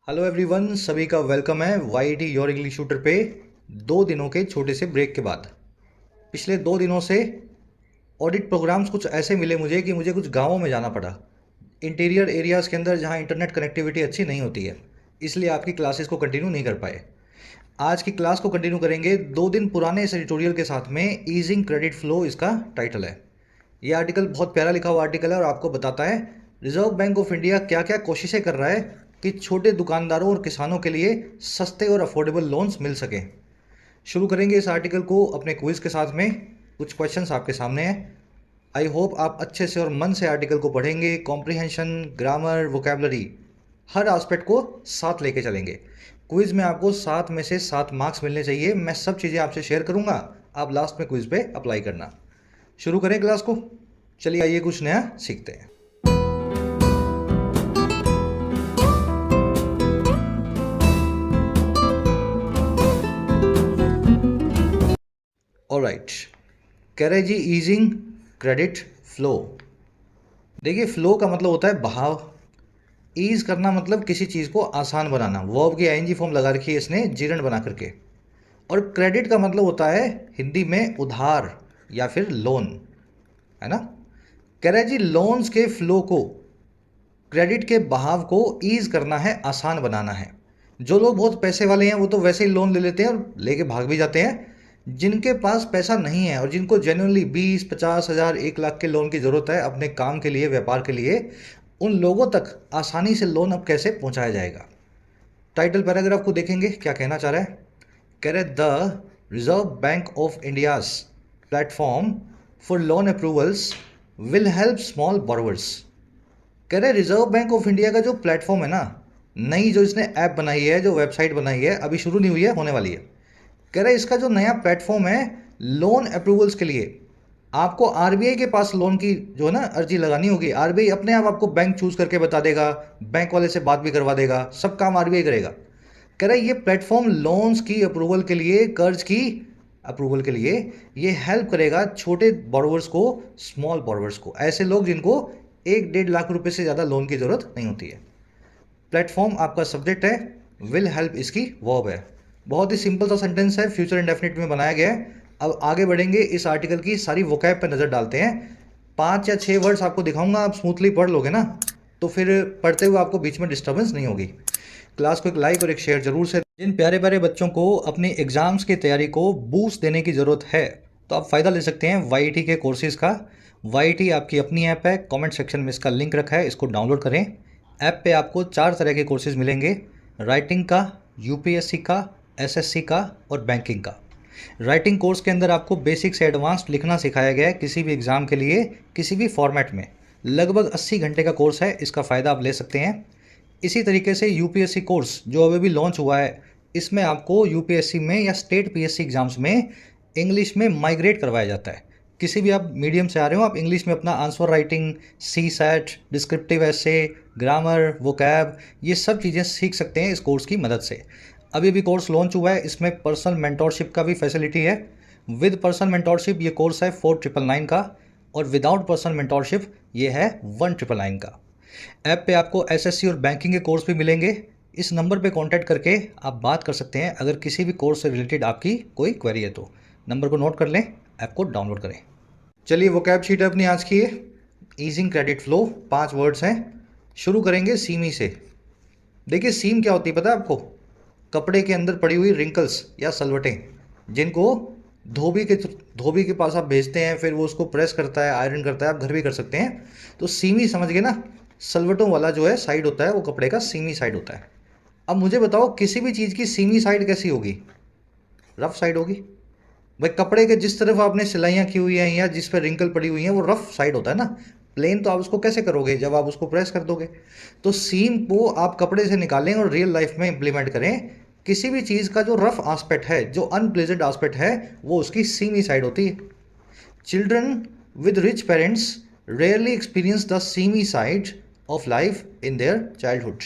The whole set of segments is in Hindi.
हेलो एवरीवन, सभी का वेलकम है वाईटी योर इंग्लिश शूटर पे। 2 दिनों के छोटे से ब्रेक के बाद पिछले 2 दिनों से ऑडिट प्रोग्राम्स कुछ ऐसे मिले मुझे कि मुझे कुछ गांवों में जाना पड़ा, इंटीरियर एरियाज़ के अंदर जहां इंटरनेट कनेक्टिविटी अच्छी नहीं होती है। इसलिए आपकी क्लासेस को कंटिन्यू नहीं कर पाए। आज की क्लास को कंटिन्यू करेंगे 2 दिन पुराने इस एडिटोरियल के साथ में। ईजिंग क्रेडिट फ्लो इसका टाइटल है। ये आर्टिकल बहुत प्यारा लिखा हुआ आर्टिकल है और आपको बताता है रिजर्व बैंक ऑफ इंडिया क्या क्या कोशिशें कर रहा है कि छोटे दुकानदारों और किसानों के लिए सस्ते और अफोर्डेबल लोन्स मिल सकें। शुरू करेंगे इस आर्टिकल को अपने क्विज के साथ में। कुछ क्वेश्चंस आपके सामने हैं। आई होप आप अच्छे से और मन से आर्टिकल को पढ़ेंगे। कॉम्प्रिहेंशन, ग्रामर, वोकेबलरी, हर एस्पेक्ट को साथ लेके चलेंगे। क्विज में आपको 7 में से 7 मार्क्स मिलने चाहिए। मैं सब चीज़ें आपसे शेयर करूंगा, आप लास्ट में क्विज पे अप्लाई करना। शुरू करें क्लास को। चलिए आइए कुछ नया सीखते हैं। ऑलराइट, कह रहे जी ईजिंग क्रेडिट फ्लो। देखिए, फ्लो का मतलब होता है बहाव। ईज करना मतलब किसी चीज़ को आसान बनाना। वर्ब की आईएनजी फॉर्म लगा रखी है इसने, जीरण बना करके। और क्रेडिट का मतलब होता है हिंदी में उधार या फिर लोन, है ना। कह रहे जी लोन्स के फ्लो को, क्रेडिट के बहाव को ईज करना है, आसान बनाना है। जो लोग बहुत पैसे वाले हैं वो तो वैसे ही लोन ले लेते हैं और लेके भाग भी जाते हैं। जिनके पास पैसा नहीं है और जिनको जेन्युइनली 20-50 हज़ार 1 लाख के लोन की ज़रूरत है अपने काम के लिए, व्यापार के लिए, उन लोगों तक आसानी से लोन अब कैसे पहुंचाया जाएगा। टाइटल पैराग्राफ को देखेंगे क्या कहना चाह रहा है। कह रहे the Reserve Bank of India's platform for loan approvals will help small borrowers. कह रहे रिजर्व बैंक ऑफ इंडिया का जो प्लेटफॉर्म है ना, नई जो इसने ऐप बनाई है, जो वेबसाइट बनाई है, अभी शुरू नहीं हुई है, होने वाली है। कह रहे इसका जो नया प्लेटफॉर्म है लोन अप्रूवल्स के लिए, आपको आरबीआई के पास लोन की जो है ना अर्जी लगानी होगी। आरबीआई अपने आप आपको बैंक चूज करके बता देगा, बैंक वाले से बात भी करवा देगा, सब काम आरबीआई करेगा। कह रहा है ये प्लेटफॉर्म लोन्स की अप्रूवल के लिए, कर्ज की अप्रूवल के लिए ये हेल्प करेगा छोटे बोरोवर्स को, स्मॉल बोरोवर्स को, ऐसे लोग जिनको 1-1.5 लाख रुपए से ज़्यादा लोन की ज़रूरत नहीं होती है। प्लेटफॉर्म आपका सब्जेक्ट है, विल हेल्प इसकी वर्ब है। बहुत ही सिंपल सा सेंटेंस है, फ्यूचर इंडेफिनिट में बनाया गया है। अब आगे बढ़ेंगे, इस आर्टिकल की सारी वोकैब पे नज़र डालते हैं। 5 या 6 वर्ड्स आपको दिखाऊंगा, आप स्मूथली पढ़ लोगे ना, तो फिर पढ़ते हुए आपको बीच में डिस्टर्बेंस नहीं होगी। क्लास को एक लाइक और एक शेयर जरूर से। जिन प्यारे प्यारे बच्चों को अपनी एग्जाम्स की तैयारी को बूस्ट देने की ज़रूरत है तो आप फ़ायदा ले सकते हैं वाईटी के कोर्सेज़ का। वाईटी आपकी अपनी ऐप है, कमेंट सेक्शन में इसका लिंक रखा है, इसको डाउनलोड करें। ऐप पे आपको 4 तरह के कोर्सेज मिलेंगे, राइटिंग का, यूपीएससी का, एसएससी का और बैंकिंग का। राइटिंग कोर्स के अंदर आपको बेसिक से एडवांस्ड लिखना सिखाया गया है किसी भी एग्ज़ाम के लिए, किसी भी फॉर्मेट में। लगभग 80 घंटे का कोर्स है, इसका फ़ायदा आप ले सकते हैं। इसी तरीके से यूपीएससी कोर्स जो अभी भी लॉन्च हुआ है, इसमें आपको यूपीएससी में या स्टेट पीएससी एग्जाम्स में इंग्लिश में माइग्रेट करवाया जाता है। किसी भी आप मीडियम से आ रहे हो, आप इंग्लिश में अपना आंसर राइटिंग, सी सेट, डिस्क्रिप्टिव एसे, ग्रामर, वोकैब, ये सब चीज़ें सीख सकते हैं इस कोर्स की मदद से। अभी भी कोर्स लॉन्च हुआ है, इसमें पर्सनल मेंटोरशिप का भी फैसिलिटी है। विद पर्सनल मेंटोरशिप ये कोर्स है 4999 का, और विदाउट पर्सनल मेंटोरशिप ये है 1999 का। ऐप पे आपको एसएससी और बैंकिंग के कोर्स भी मिलेंगे। इस नंबर पे कांटेक्ट करके आप बात कर सकते हैं अगर किसी भी कोर्स से रिलेटेड आपकी कोई क्वेरी है तो। नंबर को नोट कर लें, ऐप को डाउनलोड करें। चलिए वोकैब शीट अपनी आज की है, ईजिंग क्रेडिट फ्लो, 5 वर्ड्स हैं। शुरू करेंगे सीमी से। देखिए सीम क्या होती है पता है आपको? कपड़े के अंदर पड़ी हुई रिंकल्स या सलवटें, जिनको धोबी के पास आप भेजते हैं, फिर वो उसको प्रेस करता है, आयरन करता है, आप घर भी कर सकते हैं। तो सीमी समझ गए ना, सलवटों वाला जो है साइड होता है वो कपड़े का सीमी साइड होता है। अब मुझे बताओ किसी भी चीज़ की सीमी साइड कैसी होगी? रफ साइड होगी। भाई कपड़े के जिस तरफ आपने सिलाइयाँ की हुई हैं या जिस पर रिंकल पड़ी हुई हैं वो रफ साइड होता है ना। प्लेन तो आप उसको कैसे करोगे जब आप उसको प्रेस कर दोगे। तो सीम को आप कपड़े से निकालें और रियल लाइफ में इंप्लीमेंट करें। किसी भी चीज़ का जो रफ एस्पेक्ट है, जो अनप्लेजेंट एस्पेक्ट है, वो उसकी सीमी साइड होती है। Children with rich parents rarely experience the semi side of life in their childhood.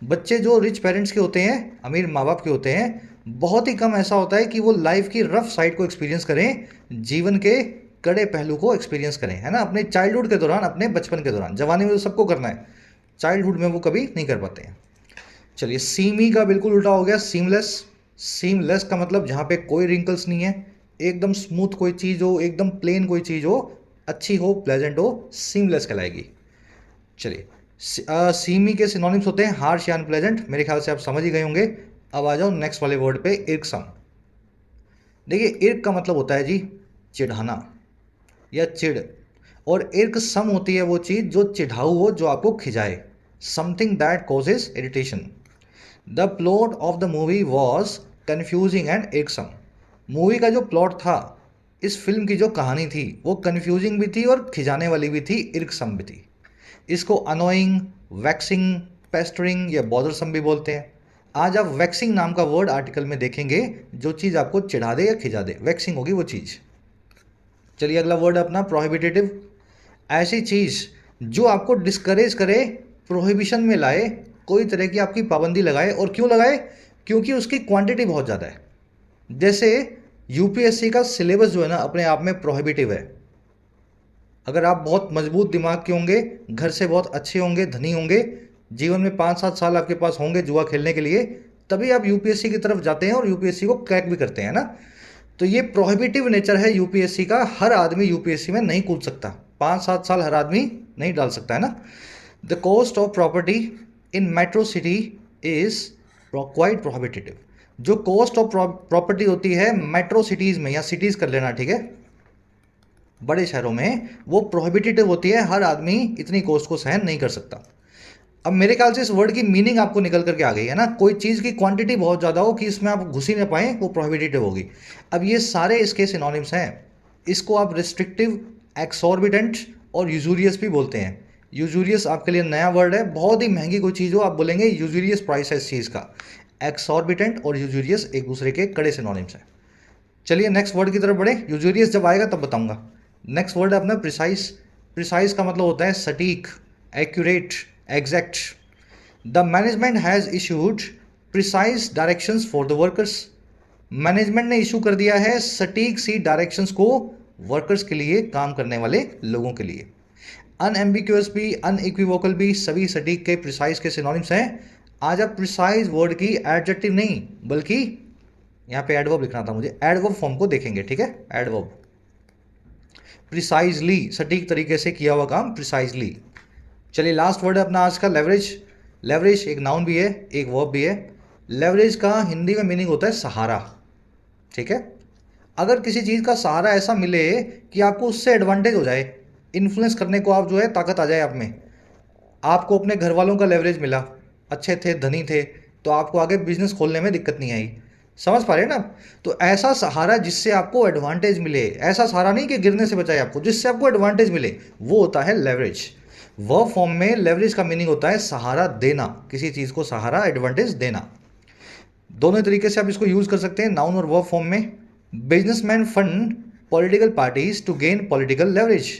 बच्चे जो रिच पेरेंट्स के होते हैं, अमीर माँ बाप के होते हैं, बहुत ही कम ऐसा होता है कि वो लाइफ की रफ साइड को एक्सपीरियंस करें, जीवन के कड़े पहलू को एक्सपीरियंस करें, है ना। अपने चाइल्डहुड के दौरान, अपने बचपन के दौरान, जवानी में तो सबको करना है, चाइल्डहुड में वो कभी नहीं कर पाते हैं। चलिए, सीमी का बिल्कुल उल्टा हो गया, सीमलेस। सीमलेस का मतलब जहाँ पे कोई रिंकल्स नहीं है, एकदम स्मूथ कोई चीज़ हो, एकदम प्लेन कोई चीज़ हो, अच्छी हो, प्लेजेंट हो, सीमलेस कहलाएगी। चलिए, सीमी के सिनोनिम्स होते हैं हार्श या अनप्लेजेंट, मेरे ख्याल से आप समझ ही गए होंगे। अब आ जाओ नेक्स्ट वाले वर्ड पे, इर्कसम। देखिए, इर्क का मतलब होता है जी चिढ़ाना या चिढ़, और इर्कसम होती है वो चीज़ जो चिढ़ाऊ हो, जो आपको खिंचाए, something that causes irritation. The plot of the movie was confusing and irksome. Movie का जो प्लॉट था, इस फिल्म की जो कहानी थी, वो कन्फ्यूजिंग भी थी और खिंचाने वाली भी थी, इर्कसम भी थी। इसको अनोइंग, वैक्सिंग, पेस्टरिंग या बॉदरसम भी बोलते हैं। आज आप वैक्सिंग नाम का वर्ड आर्टिकल में देखेंगे, जो चीज़ आपको चिढ़ा दे या खिंचा दे, वैक्सिंग होगी वो चीज़। चलिए, अगला वर्ड अपना प्रोहिबिटेटिव। ऐसी चीज़ जो आपको डिस्करेज करे, प्रोहिबिशन में लाए, कोई तरह की आपकी पाबंदी लगाए। और क्यों लगाए? क्योंकि उसकी क्वांटिटी बहुत ज़्यादा है। जैसे यूपीएससी का सिलेबस जो है ना, अपने आप में प्रोहिबिटिव है। अगर आप बहुत मजबूत दिमाग के होंगे, घर से बहुत अच्छे होंगे, धनी होंगे, जीवन में 5-7 साल आपके पास होंगे जुआ खेलने के लिए, तभी आप यूपीएससी की तरफ जाते हैं और यूपीएससी को क्रैक भी करते हैं ना। तो ये प्रोहिबिटिव नेचर है यूपीएससी का। हर आदमी यूपीएससी में नहीं कूद सकता, 5-7 साल हर आदमी नहीं डाल सकता है ना। The cost of property in metro city is quite prohibitive. जो कॉस्ट ऑफ प्रॉपर्टी होती है मेट्रो सिटीज़ में, या सिटीज़ कर लेना, ठीक है, बड़े शहरों में, वो प्रोहिबिटेटिव होती है। हर आदमी इतनी कॉस्ट को सहन नहीं कर सकता। अब मेरे ख्याल से इस वर्ड की मीनिंग आपको निकल करके आ गई है ना। कोई चीज़ की क्वांटिटी बहुत ज़्यादा हो कि इसमें आप घुस ही ना पाएँ, वो प्रोहिबिटेटिव होगी। अब ये सारे इसके सिनोनिम्स हैं। इसको आप रिस्ट्रिक्टिव, एक्सॉर्बिटेंट और यूजूरियस भी बोलते हैं। यूजूरियस आपके लिए नया वर्ड है। बहुत ही महंगी कोई चीज़ हो, आप बोलेंगे यूजूरियस प्राइस है इस चीज़ का। एक्सॉर्बिटेंट और यूजूरियस एक दूसरे के कड़े सिनोनिम्स हैं। चलिए नेक्स्ट वर्ड की तरफ बढ़े। यूजूरियस जब आएगा तब बताऊंगा। नेक्स्ट वर्ड है अपना प्रिसाइज। प्रिसाइज का मतलब होता है सटीक, accurate, exact. The management has issued precise directions for the workers. Management ने इशू कर दिया है सटीक सी डायरेक्शंस को वर्कर्स के लिए, काम करने वाले लोगों के लिए। अनएम्बिग्यूअस भी, अनइक्विवोकल भी, सभी सटीक के, प्रिसाइज के सिनोनिम्स हैं। आज आप प्रिसाइज वर्ड की एडजेक्टिव नहीं, बल्कि यहाँ पे एडवर्ब लिखना था मुझे, एडवर्ब फॉर्म को देखेंगे, ठीक है। एडवर्ब, प्रिसाइजली, सटीक तरीके से किया हुआ काम, प्रिसाइजली। चलिए लास्ट वर्ड है अपना आज का, लेवरेज। लेवरेज एक नाउन भी है, एक वर्ब भी है। लेवरेज का हिंदी में मीनिंग होता है सहारा, ठीक है। अगर किसी चीज़ का सहारा ऐसा मिले कि आपको उससे एडवांटेज हो जाए, इन्फ्लुएंस करने को आप जो है ताकत आ जाए आप में। आपको अपने घर वालों का लेवरेज मिला, अच्छे थे, धनी थे, तो आपको आगे बिजनेस खोलने में दिक्कत नहीं आई। समझ पा रहे हैं ना। तो ऐसा सहारा जिससे आपको एडवांटेज मिले, ऐसा सहारा नहीं कि गिरने से बचाए आपको, जिससे आपको एडवांटेज मिले, वो होता है लेवरेज। वर्ब फॉर्म में लेवरेज का मीनिंग होता है सहारा देना, किसी चीज़ को सहारा, एडवांटेज देना। दोनों तरीके से आप इसको यूज कर सकते हैं, नाउन और वर्ब फॉर्म में। Businessman fund political parties to gain political leverage.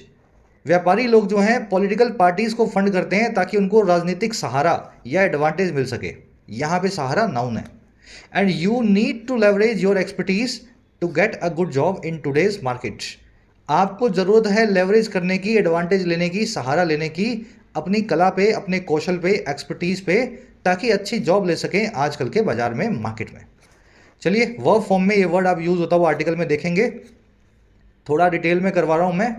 व्यापारी लोग जो हैं पॉलिटिकल पार्टीज को फंड करते हैं ताकि उनको राजनीतिक सहारा या एडवांटेज मिल सके। यहाँ पे सहारा नाउन है। And you need to leverage your expertise to get a good job in today's market. आपको ज़रूरत है लेवरेज करने की, एडवांटेज लेने की, सहारा लेने की, अपनी कला पे, अपने कौशल पे, एक्सपर्टीज पे, ताकि अच्छी जॉब ले सकें आजकल के बाजार में, मार्केट में। चलिए वर्ब फॉर्म में ये वर्ड आप यूज़ होता हुआ आर्टिकल में देखेंगे। थोड़ा डिटेल में करवा रहा हूँ मैं,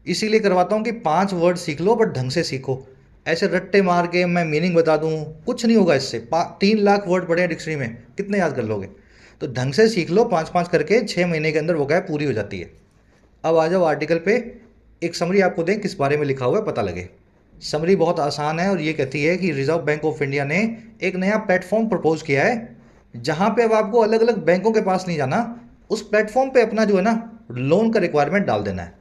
इसीलिए करवाता हूँ कि 5 वर्ड सीख लो, बट ढंग से सीखो। ऐसे रट्टे मार के मैं मीनिंग बता दूँ, कुछ नहीं होगा इससे। 3 लाख वर्ड पढ़े हैं डिक्शनरी में, कितने याद कर लोगे? तो ढंग से सीख लो, 5-5 करके 6 महीने के अंदर वो क्या पूरी हो जाती है। अब आ जाओ आर्टिकल पे, एक समरी आपको दें किस बारे में लिखा हुआ है, पता लगे। समरी बहुत आसान है और ये कहती है कि रिजर्व बैंक ऑफ इंडिया ने एक नया प्लेटफॉर्म प्रपोज किया है, जहाँ पे अब आपको अलग अलग बैंकों के पास नहीं जाना, उस प्लेटफॉर्म पे अपना जो है ना लोन का रिक्वायरमेंट डाल देना है।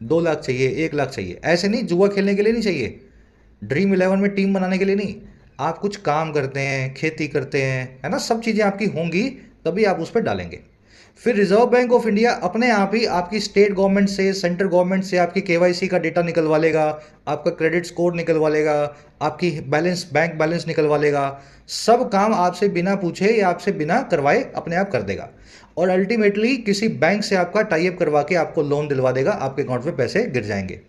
2 लाख चाहिए, 1 लाख चाहिए, ऐसे नहीं, जुआ खेलने के लिए नहीं चाहिए, ड्रीम 11 में टीम बनाने के लिए नहीं। आप कुछ काम करते हैं, खेती करते हैं, है ना, सब चीज़ें आपकी होंगी, तभी आप उस पर डालेंगे। फिर रिजर्व बैंक ऑफ इंडिया अपने आप ही आपकी स्टेट गवर्नमेंट से, सेंट्रल गवर्नमेंट से आपकी केवाईसी का डेटा निकलवा लेगा, आपका क्रेडिट स्कोर निकलवा लेगा, आपकी बैलेंस, बैंक बैलेंस निकलवा लेगा। सब काम आपसे बिना पूछे या आपसे बिना करवाए अपने आप कर देगा। और अल्टीमेटली किसी बैंक से आपका टाई अप करवा के आपको लोन दिलवा देगा, आपके अकाउंट में पैसे गिर जाएंगे।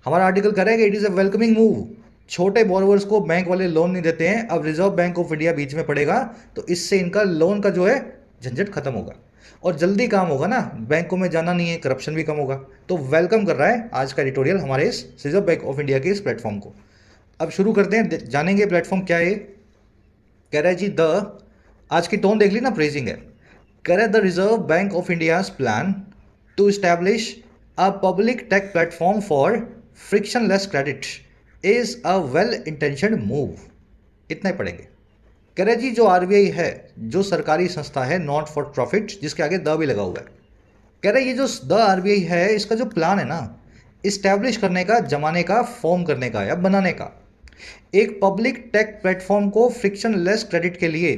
हमारा आर्टिकल कह रहा है कि it is a welcoming move. छोटे बोरोवर्स को बैंक वाले लोन नहीं देते हैं, अब reserve Bank of India beach में पड़ेगा तो इससे इनका लोन का जो है झंझट खत्म होगा और जल्दी काम होगा ना, बैंकों में जाना नहीं है, करप्शन भी कम होगा। तो वेलकम कर रहा है आज का एडिटोरियल हमारे इस रिजर्व बैंक ऑफ इंडिया के इस प्लेटफॉर्म को। अब शुरू करते हैं, जानेंगे प्लेटफॉर्म क्या है। कह रहा है जी आज की टोन देख ली ना, प्रेजिंग है। कह रहा है the Reserve Bank of India plan to establish a public tech platform for frictionless credit is a well intentioned move. इतना ही पढ़ेंगे। कह रहे जी जो आरबीआई है, जो सरकारी संस्था है, नॉट फॉर प्रॉफिट, जिसके आगे द भी लगा हुआ है। कह रहे ये जो द आरबीआई है, इसका जो प्लान है ना, इस्टेब्लिश करने का, जमाने का, फॉर्म करने का या बनाने का एक पब्लिक टेक प्लेटफॉर्म को फ्रिक्शनलेस क्रेडिट के लिए।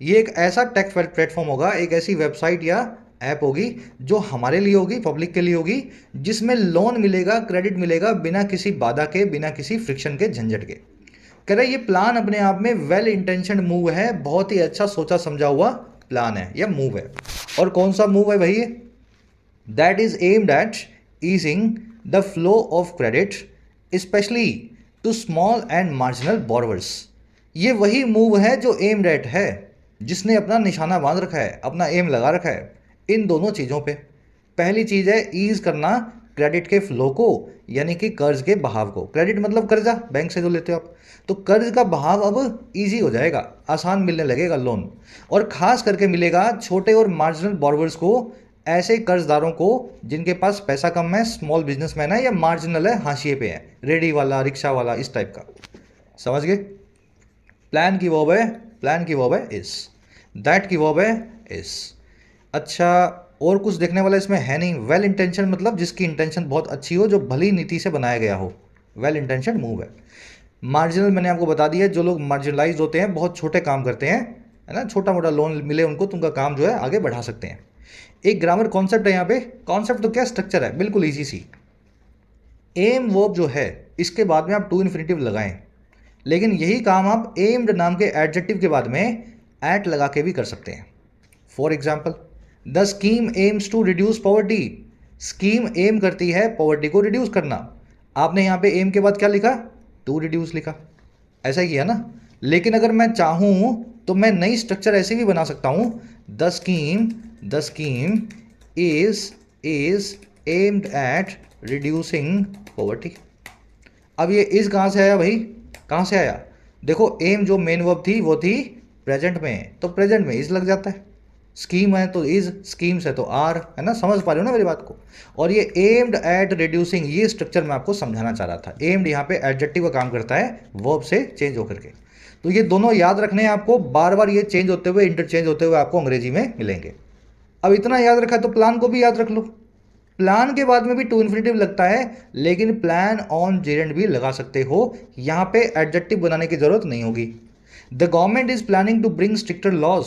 ये एक ऐसा टेक प्लेटफॉर्म होगा, एक ऐसी वेबसाइट या ऐप होगी जो हमारे लिए होगी, पब्लिक के लिए होगी, जिसमें लोन मिलेगा, क्रेडिट मिलेगा बिना किसी बाधा के, बिना किसी फ्रिक्शन के, झंझट के। कह रहे ये प्लान अपने आप में वेल इंटेंशनड मूव है, बहुत ही अच्छा सोचा समझा हुआ प्लान है या मूव है। और कौन सा मूव है भाई? That is aimed at easing the flow of credit specially to small and marginal borrowers. ये वही मूव है जो एम्ड एट है, जिसने अपना निशाना बांध रखा है, अपना एम लगा रखा है इन दोनों चीज़ों पे। पहली चीज़ है ईज करना क्रेडिट के फ्लो को, यानी कि कर्ज के बहाव को। क्रेडिट मतलब कर्जा, बैंक से जो लेते हो आप, तो कर्ज का बहाव अब इजी हो जाएगा, आसान मिलने लगेगा लोन। और खास करके मिलेगा छोटे और मार्जिनल बोरोवर्स को, ऐसे कर्जदारों को जिनके पास पैसा कम है, स्मॉल बिजनेसमैन है या मार्जिनल है, हाशिए पे है, रेडी वाला, रिक्शा वाला, इस टाइप का। समझ गए? प्लान की वर्ब है, प्लान की वर्ब है इस, दैट की वर्ब है इस। अच्छा, और कुछ देखने वाला इसमें है नहीं। वेल इंटेंशन मतलब जिसकी इंटेंशन बहुत अच्छी हो, जो भली नीति से बनाया गया हो, वेल इंटेंशन मूव है। मार्जिनल मैंने आपको बता दिया, जो लोग मार्जिनलाइज होते हैं, बहुत छोटे काम करते हैं, है ना, छोटा मोटा लोन मिले उनको, तो उनका काम जो है आगे बढ़ा सकते हैं। एक ग्रामर कॉन्सेप्ट है यहाँ पे। कॉन्सेप्ट तो क्या, स्ट्रक्चर है, बिल्कुल ईजी सी। एम वर्ब जो है, इसके बाद में आप टू इन्फिनिटिव लगाएं, लेकिन यही काम आप एम्ड नाम के एडजेक्टिव के बाद में एट लगा के भी कर सकते हैं। For example, the scheme aims to reduce poverty. Scheme aim करती है पॉवर्टी को रिड्यूस करना। आपने यहाँ पे एम के बाद क्या लिखा? टू रिड्यूस लिखा, ऐसा ही किया ना। लेकिन अगर मैं चाहूँ तो मैं नई स्ट्रक्चर ऐसे भी बना सकता हूँ, the scheme is aimed eight reducing poverty. अब ये इज कहाँ से आया भाई? कहाँ से आया? देखो, एम जो मेन वर्ब थी वो थी प्रेजेंट में, तो प्रेजेंट में इज लग जाता है। स्कीम है तो इज, स्कीम्स है तो आर, है ना। समझ पा रहे हो ना मेरी बात को? और ये एम्ड एट रिड्यूसिंग, ये स्ट्रक्चर मैं आपको समझाना चाह रहा था। एम्ड यहाँ पे एडजेक्टिव का काम करता है वर्ब से चेंज होकर के। तो ये दोनों याद रखने हैं आपको, बार बार ये चेंज होते हुए, इंटरचेंज होते हुए आपको अंग्रेजी में मिलेंगे। अब इतना याद रखा तो प्लान को भी याद रख लो। प्लान के बाद में भी टू इन्फिनिटिव लगता है, लेकिन प्लान ऑन जेरेंट भी लगा सकते हो, यहाँ पे एडजेक्टिव बनाने की जरूरत नहीं होगी। The government is planning to bring stricter laws.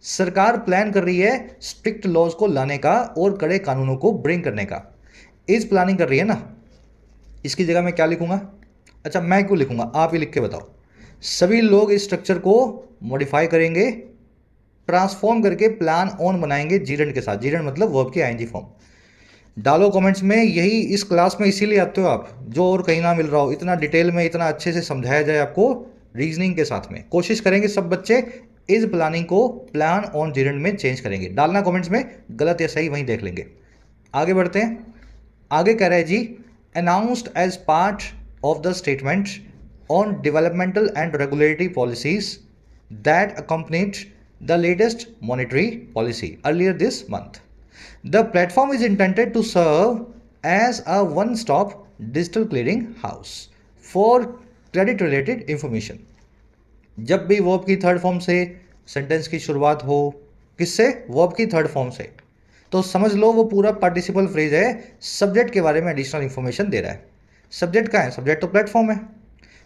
सरकार प्लान कर रही है स्ट्रिक्ट लॉज को लाने का और कड़े कानूनों को ब्रिंग करने का। इज प्लानिंग कर रही है ना, इसकी जगह मैं क्या लिखूंगा? अच्छा, मैं क्यों लिखूंगा, आप ही लिख के बताओ। सभी लोग इस स्ट्रक्चर को मॉडिफाई करेंगे, ट्रांसफॉर्म करके प्लान ऑन बनाएंगे जीरेंट के साथ। जीरेंट मतलब वर्ब की आईएनजी फॉर्म। डालो कमेंट्स में, यही इस क्लास में इसीलिए आते हो आप, जो और कहीं ना मिल रहा हो, इतना डिटेल में, इतना अच्छे से समझाया जाए आपको रीजनिंग के साथ में। कोशिश करेंगे सब बच्चे इस प्लानिंग को प्लान ऑन जेरेंट में चेंज करेंगे। डालना कमेंट्स में, गलत या सही वहीं देख लेंगे। आगे बढ़ते हैं। आगे कह रहे हैं जी, announced as part of the statement on developmental and regulatory policies that accompanied the latest monetary policy earlier this month. The platform is intended to serve as a one-stop digital clearing house for credit-related information. जब भी वर्ब की थर्ड फॉर्म से सेंटेंस की शुरुआत हो, किससे? वर्ब की थर्ड फॉर्म से, तो समझ लो वो पूरा पार्टिसिपल फ्रेज है, सब्जेक्ट के बारे में एडिशनल इंफॉर्मेशन दे रहा है। सब्जेक्ट का है, सब्जेक्ट तो प्लेटफॉर्म है।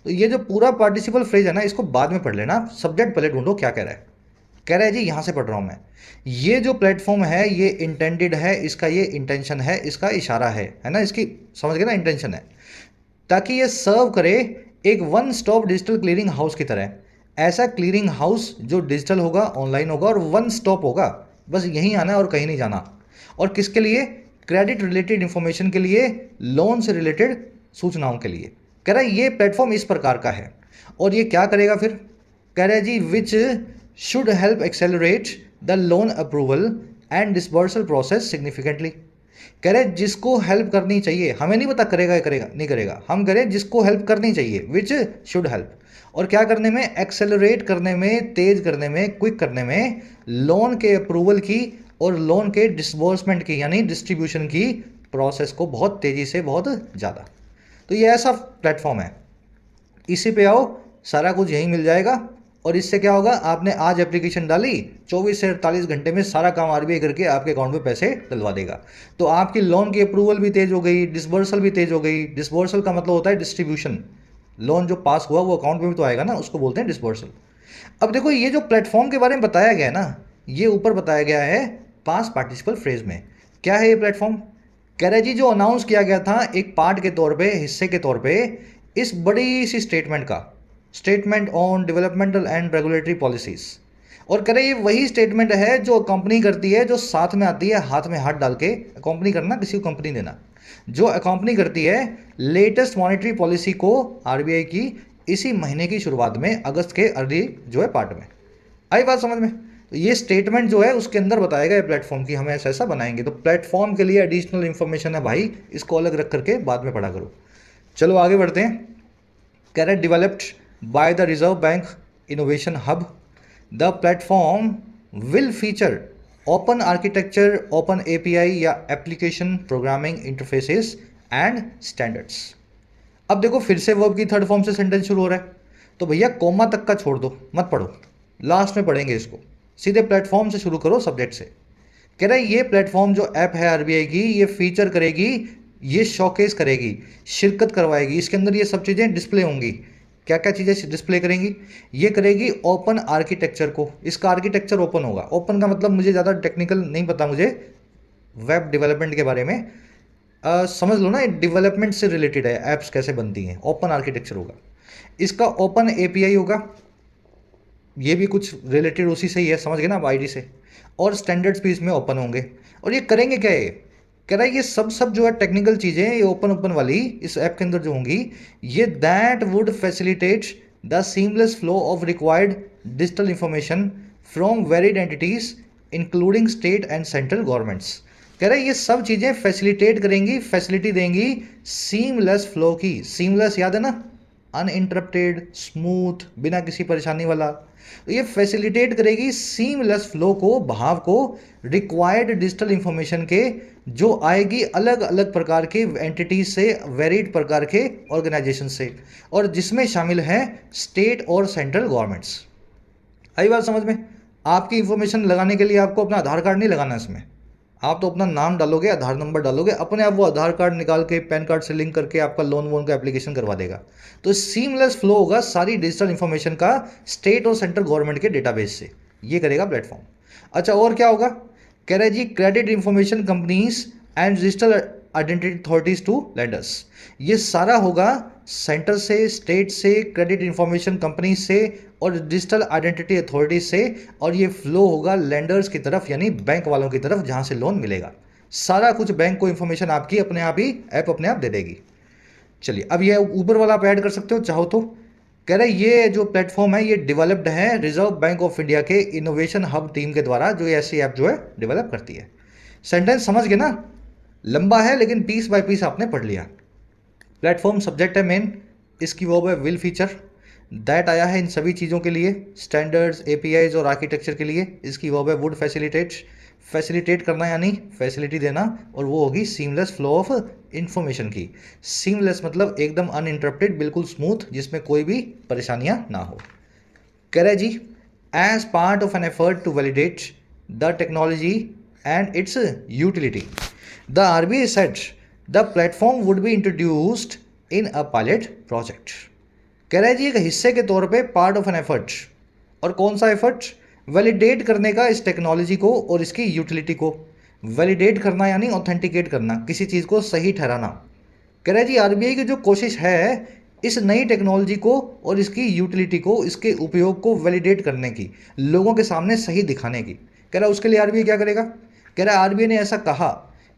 तो ये जो पूरा पार्टिसिपल फ्रेज है ना, इसको बाद में पढ़ लेना, सब्जेक्ट पहले ढूंढो क्या कह रहा है। कह रहा है जी, यहाँ से पढ़ रहा हूँ मैं, ये जो प्लेटफॉर्म है ये इंटेंडेड है, इसका ये इंटेंशन है, इसका इशारा है ना, इसकी समझ गए ना, इंटेंशन है, ताकि ये सर्व करे एक one stop digital clearing house की तरह। ऐसा क्लियरिंग हाउस जो डिजिटल होगा, ऑनलाइन होगा और वन स्टॉप होगा, बस यहीं आना है और कहीं नहीं जाना। और किसके लिए? क्रेडिट रिलेटेड इंफॉर्मेशन के लिए, लोन से रिलेटेड सूचनाओं के लिए। कह रहा है ये प्लेटफॉर्म इस प्रकार का है और ये क्या करेगा फिर, कह रहा है जी which should help accelerate the loan approval and disbursal process significantly. कह रहे जिसको हेल्प करनी चाहिए, हमें नहीं पता करेगा या करेगा नहीं करेगा, हम करें जिसको हेल्प करनी चाहिए, विच शुड हेल्प, और क्या करने में, एक्सेलरेट करने में, तेज करने में, क्विक करने में, लोन के अप्रूवल की और लोन के डिसबर्समेंट की यानी डिस्ट्रीब्यूशन की प्रोसेस को बहुत तेजी से, बहुत ज़्यादा। तो ये ऐसा प्लेटफॉर्म है, इसी पे आओ, सारा कुछ यहीं मिल जाएगा। और इससे क्या होगा, आपने आज एप्लीकेशन डाली, 24 से 48 घंटे में सारा काम आरबीआई करके आपके अकाउंट में पैसे डलवा देगा। तो आपकी लोन की अप्रूवल भी तेज हो गई, डिसबर्सल भी तेज हो गई। डिसबर्सल का मतलब होता है डिस्ट्रीब्यूशन, लोन जो पास हुआ वो अकाउंट में भी तो आएगा ना, उसको बोलते हैं डिसबर्सल। अब देखो ये जो प्लेटफॉर्म के बारे में बताया गया है ना, ये ऊपर बताया गया है पास्ट पार्टिसिपल फ्रेज में। क्या है ये प्लेटफॉर्म, कह रहे जी जो अनाउंस किया गया था एक पार्ट के तौर पे, हिस्से के तौर पे इस बड़ी सी स्टेटमेंट का, statement on developmental and regulatory policies. और कह रहे ये वही स्टेटमेंट है जो कंपनी करती है, जो साथ में आती है हाथ में हाथ डाल के, कंपनी करना किसी को कंपनी देना, जो कंपनी करती है लेटेस्ट मॉनेटरी पॉलिसी को आरबीआई की इसी महीने की शुरुआत में, अगस्त के अर्ली जो है पार्ट में। आई बात समझ में। तो ये स्टेटमेंट जो है उसके अंदर बताएगा ये प्लेटफॉर्म की हम ऐसा ऐसा बनाएंगे। तो प्लेटफॉर्म के लिए एडिशनल इंफॉर्मेशन है भाई, इसको अलग रख करके बाद में पढ़ा करो। चलो आगे बढ़ते हैं। कह रहे developed by the Reserve Bank Innovation Hub, the platform will feature open architecture, open API या application programming interfaces and standards. अब देखो फिर से वर्ब की थर्ड फॉर्म से सेंटेंस शुरू हो रहा है, तो भैया कोमा तक का छोड़ दो, मत पढ़ो, लास्ट में पढ़ेंगे इसको, सीधे प्लेटफॉर्म से शुरू करो सब्जेक्ट से। कह रहा है ये प्लेटफॉर्म जो ऐप है आरबीआई की, ये फीचर करेगी, ये शोकेस करेगी, शिरकत करवाएगी, इसके अंदर ये सब चीज़ें डिस्प्ले होंगी। क्या क्या चीज़ें डिस्प्ले करेंगी, ये करेगी ओपन आर्किटेक्चर को, इसका आर्किटेक्चर ओपन होगा। ओपन का मतलब मुझे ज़्यादा टेक्निकल नहीं पता, मुझे वेब डेवलपमेंट के बारे में समझ लो ना, डेवलपमेंट से रिलेटेड है, ऐप्स कैसे बनती हैं, ओपन आर्किटेक्चर होगा। इसका ओपन एपीआई होगा, ये भी कुछ रिलेटेड उसी से ही है, समझ गए ना, आईडी से। और स्टैंडर्ड्स भी इसमें ओपन होंगे। और ये करेंगे क्या, ये कह रहा है ये सब जो है टेक्निकल चीज़ें, ये ओपन वाली इस ऐप के अंदर जो होंगी, ये that would facilitate the seamless flow of required digital information from varied entities including state and central governments. कह रहे हैं ये सब चीज़ें फैसिलिटेट करेंगी, फैसिलिटी देंगी सीमलेस फ्लो की। सीमलेस याद है ना, अनइंटरप्टेड, स्मूथ, बिना किसी परेशानी वाला। तो ये फैसिलिटेट करेगी सीमलेस फ्लो को, भाव को, रिक्वायर्ड डिजिटल इंफॉर्मेशन के, जो आएगी अलग अलग प्रकार के एंटिटीज से, वेरिड प्रकार के ऑर्गेनाइजेशन से, और जिसमें शामिल हैं स्टेट और सेंट्रल गवर्नमेंट्स। आई बात समझ में। आपकी इंफॉर्मेशन लगाने के लिए आपको अपना आधार कार्ड नहीं लगाना इसमें, आप तो अपना नाम डालोगे, आधार नंबर डालोगे, अपने आप वो आधार कार्ड निकाल के पैन कार्ड से लिंक करके आपका लोन वोन का एप्लीकेशन करवा देगा। तो सीमलेस फ्लो होगा सारी डिजिटल इंफॉर्मेशन का स्टेट और सेंट्रल गवर्नमेंट के डेटाबेस से, ये करेगा प्लेटफॉर्म। अच्छा और क्या होगा, कह रहे जी credit information companies and digital identity authorities to lenders. ये सारा होगा सेंटर से, स्टेट से, क्रेडिट इंफॉर्मेशन कंपनी से और डिजिटल आइडेंटिटी अथॉरिटीज से, और ये फ्लो होगा लेंडर्स की तरफ यानी बैंक वालों की तरफ जहां से लोन मिलेगा। सारा कुछ बैंक को इंफॉर्मेशन आपकी अपने आप ही ऐप अपने आप दे देगी। चलिए अब ये ऊपर वाला आप ऐड कर सकते हो चाहो तो। कह रहे ये जो प्लेटफॉर्म है ये डेवलप्ड है रिजर्व बैंक ऑफ इंडिया के इनोवेशन हब टीम के द्वारा, जो ये ऐसी ऐप जो है डेवलप करती है। सेंटेंस समझ गए ना, लंबा है लेकिन पीस बाय पीस आपने पढ़ लिया। प्लेटफॉर्म सब्जेक्ट है मेन, इसकी वो है विल फीचर, दैट आया है इन सभी चीज़ों के लिए, स्टैंडर्ड्स, एपीआईज और आर्किटेक्चर के लिए। इसकी वो है वुड फैसिलिटेट, फैसिलिटेट करना यानी फैसिलिटी देना, और वो होगी सीमलेस फ्लो ऑफ इंफॉर्मेशन की। सीमलेस मतलब एकदम अनइंटरप्टेड, बिल्कुल स्मूथ, जिसमें कोई भी परेशानियां ना हो। कह रहे जी as part of an effort to validate the technology and its utility, the RBI said the platform would be introduced in a pilot project. कह रहे जी एक हिस्से के तौर पे, पार्ट ऑफ एन एफर्ट, और कौन सा एफर्ट, वैलिडेट करने का इस टेक्नोलॉजी को और इसकी यूटिलिटी को। वैलिडेट करना यानी ऑथेंटिकेट करना, किसी चीज़ को सही ठहराना। कह रहे जी आरबीआई की जो कोशिश है इस नई टेक्नोलॉजी को और इसकी यूटिलिटी को, इसके उपयोग को वैलिडेट करने की, लोगों के सामने सही दिखाने की। कह रहा है उसके लिए आरबीआई क्या करेगा। कह रहा है आरबीआई ने ऐसा कहा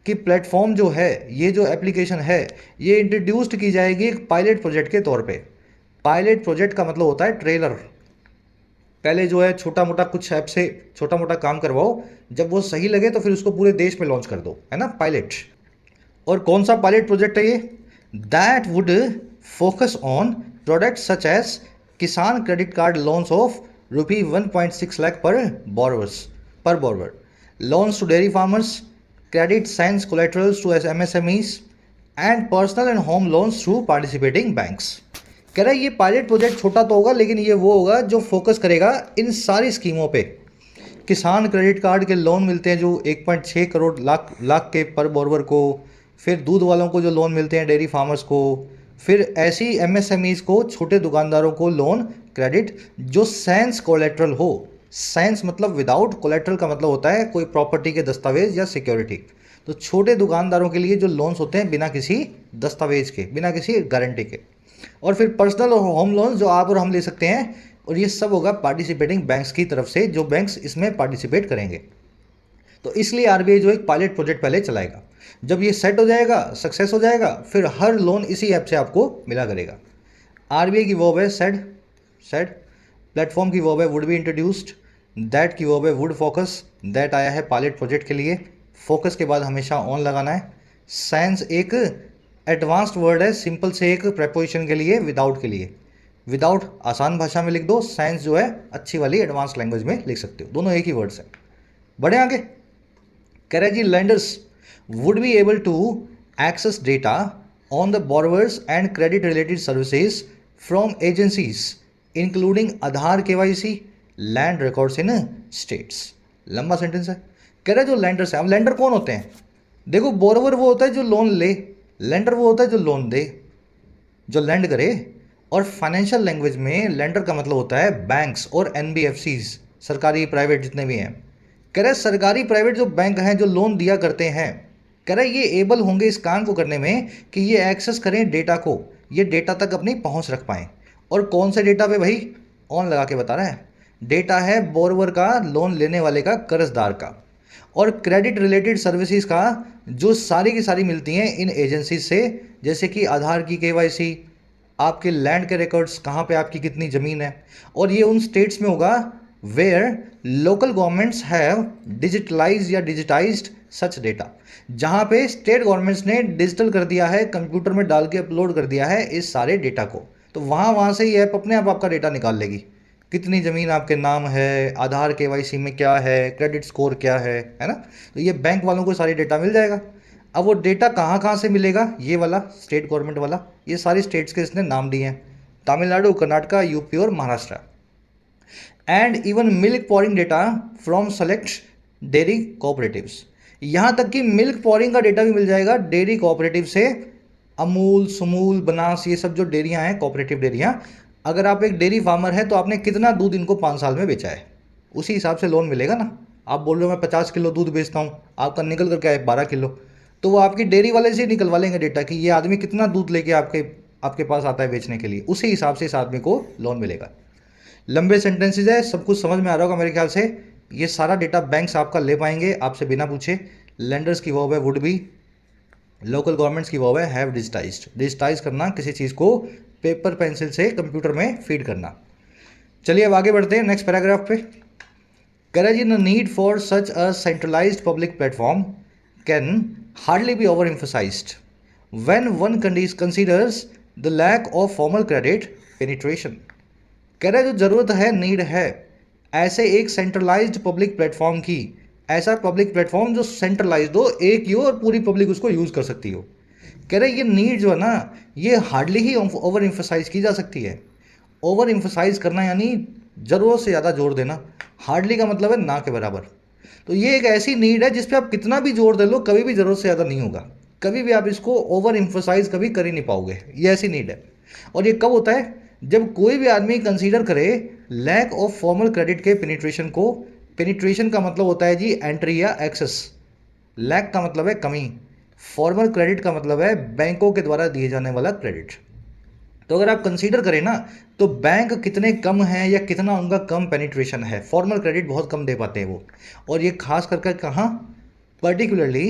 कि प्लेटफॉर्म जो है, ये जो एप्लीकेशन है, ये इंट्रोड्यूस्ड की जाएगी एक पायलट प्रोजेक्ट के तौर पे। पायलट प्रोजेक्ट का मतलब होता है ट्रेलर। पहले जो है छोटा मोटा कुछ ऐप से छोटा मोटा काम करवाओ, जब वो सही लगे तो फिर उसको पूरे देश में लॉन्च कर दो, है ना, पायलट। और कौन सा पायलट प्रोजेक्ट है ये? That would focus on product such as Kisan credit card loans of rupee 1.6 lakh per borrower, loans to dairy farmers, credit science collaterals to MSMEs and personal and home loans through participating banks। कह रहा है ये पायलट प्रोजेक्ट छोटा तो होगा, लेकिन ये वो होगा जो फोकस करेगा इन सारी स्कीमों पे। किसान क्रेडिट कार्ड के लोन मिलते हैं जो 1.6 करोड़ लाख के पर बोरवर को, फिर दूध वालों को जो लोन मिलते हैं डेयरी फार्मर्स को, फिर ऐसी एमएसएमईज को, छोटे दुकानदारों को लोन क्रेडिट जो सैंस कोलेट्रल हो। सैंस मतलब विदाउट, कोलेट्रल का मतलब होता है कोई प्रॉपर्टी के दस्तावेज या सिक्योरिटी। तो छोटे दुकानदारों के लिए जो लोन्स होते हैं बिना किसी दस्तावेज के, बिना किसी गारंटी के। और फिर पर्सनल और होम लोन जो आप और हम ले सकते हैं, और ये सब होगा पार्टिसिपेटिंग बैंक्स की तरफ से, जो बैंक्स इसमें पार्टिसिपेट करेंगे। तो इसलिए आरबीआई जो एक पायलट प्रोजेक्ट पहले चलाएगा। जब ये सेट हो जाएगा, सक्सेस हो जाएगा, फिर हर लोन इसी ऐप से आपको मिला करेगा। आरबीआई की वर्ब है सेड, प्लेटफॉर्म की वर्ब है वुड बी इंट्रोड्यूस्ड, दैट की वर्ब है वुड फोकस, दैट आया है पायलट प्रोजेक्ट के लिए। फोकस के बाद हमेशा ऑन लगाना है। साइंस एक एडवांस्ड वर्ड है, सिंपल से एक प्रेपोजिशन के लिए, विदाउट के लिए। विदाउट आसान भाषा में लिख दो, साइंस जो है अच्छी वाली एडवांस लैंग्वेज में लिख सकते हो, दोनों एक ही वर्ड्स हैं। बढ़े आगे। कह रहे जी lenders would be able to access data on the borrowers and credit related services from agencies including Aadhaar KYC, land records in states। लंबा सेंटेंस है। कह रहे जो लेंडर्स है, अब लेंडर कौन होते हैं? देखो, बोरोवर वो होता है जो लोन ले, लेंडर वो होता है जो लोन दे, जो लैंड करे। और फाइनेंशियल लैंग्वेज में लेंडर का मतलब होता है बैंक्स और एनबीएफसीज, सरकारी प्राइवेट जितने भी हैं। कह रहे सरकारी प्राइवेट जो बैंक हैं जो लोन दिया करते हैं, कह रहे ये एबल होंगे इस काम को करने में कि ये एक्सेस करें डेटा को, ये डेटा तक अपनी पहुंच रख पाएं। और कौन से डेटा पे भाई? ऑन लगा के बता रहा है। डेटा है बोरोवर का, लोन लेने वाले का, कर्जदार का। और क्रेडिट रिलेटेड सर्विसेज का जो सारी की सारी मिलती हैं इन एजेंसी से, जैसे कि आधार की केवाईसी, आपके लैंड के रिकॉर्ड्स, कहाँ पे आपकी कितनी ज़मीन है। और ये उन स्टेट्स में होगा where local governments have digitalise या डिजिटाइज्ड सच डेटा, जहाँ पे स्टेट गवर्नमेंट्स ने डिजिटल कर दिया है, कंप्यूटर में डाल के अपलोड कर दिया है इस सारे डेटा को। तो वहाँ से ये ऐप अपने आप आपका डेटा निकाल लेगी, कितनी ज़मीन आपके नाम है, आधार केवाईसी में क्या है, क्रेडिट स्कोर क्या है ना। तो ये बैंक वालों को सारी डेटा मिल जाएगा। अब वो डेटा कहाँ कहाँ से मिलेगा? ये वाला स्टेट गवर्नमेंट वाला, ये सारी स्टेट्स के इसने नाम दिए हैं, तमिलनाडु, कर्नाटका, यूपी और Maharashtra. And even milk pouring data from select dairy cooperatives, यहाँ तक कि मिल्क पॉरिंग का डेटा भी मिल जाएगा डेयरी कोऑपरेटिव से। अमूल, सुमूल, बनास, ये सब जो डेयरियाँ हैं, कोऑपरेटिव डेयरियाँ, अगर आप एक डेयरी फार्मर है तो आपने कितना दूध इनको 5 साल में बेचा है, उसी हिसाब से लोन मिलेगा ना। आप बोल रहे हो मैं 50 किलो दूध बेचता हूँ, आपका निकल कर क्या है 12 किलो, तो वो आपकी डेयरी वाले से निकलवा लेंगे डेटा कि ये आदमी कितना दूध लेके आपके पास आता है बेचने के लिए, उसी हिसाब से इस आदमी को लोन मिलेगा। लंबे सेंटेंसेज है, सब कुछ समझ में आ रहा होगा मेरे ख्याल से। ये सारा डेटा बैंक्स आपका ले पाएंगे आपसे बिना पूछे। लेंडर्स की वर्ब है वुड बी, लोकल गवर्नमेंट्स की वर्ब है हैव डिजिटाइज्ड। डिजिटाइज करना, किसी चीज़ को पेपर पेंसिल से कंप्यूटर में फीड करना। चलिए अब आगे बढ़ते हैं नेक्स्ट पैराग्राफ पे। Courage in the need for such a centralised public platform can hardly be over emphasised when one considers the lack of formal credit penetration. कह रहे जो ज़रूरत है, नीड है ऐसे एक सेंट्रलाइज्ड पब्लिक प्लेटफॉर्म की, ऐसा पब्लिक प्लेटफॉर्म जो सेंट्रलाइज्ड हो, एक ही हो और पूरी पब्लिक उसको यूज़ कर सकती हो। कह रहे ये नीड जो है ना, ये हार्डली ही ओवर एम्फसाइज की जा सकती है। ओवर एम्फसाइज करना यानी ज़रूरत से ज़्यादा जोर देना, हार्डली का मतलब है ना के बराबर। तो ये एक ऐसी नीड है जिस पे आप कितना भी जोर दे लो कभी भी ज़रूरत से ज़्यादा नहीं होगा, कभी भी आप इसको ओवर एम्फसाइज कभी कर ही नहीं पाओगे। ये ऐसी नीड है। और ये कब होता है? जब कोई भी आदमी कंसीडर करे लैक ऑफ फॉर्मल क्रेडिट के पेनिट्रेशन को। पेनिट्रेशन का मतलब होता है जी एंट्री या एक्सेस, लैक का मतलब है कमी, फॉर्मल क्रेडिट का मतलब है बैंकों के द्वारा दिए जाने वाला क्रेडिट। तो अगर आप कंसीडर करें ना, तो बैंक कितने कम हैं या कितना उनका कम पेनिट्रेशन है, फॉर्मल क्रेडिट बहुत कम दे पाते हैं वो। और ये खास करके कहाँ? Particularly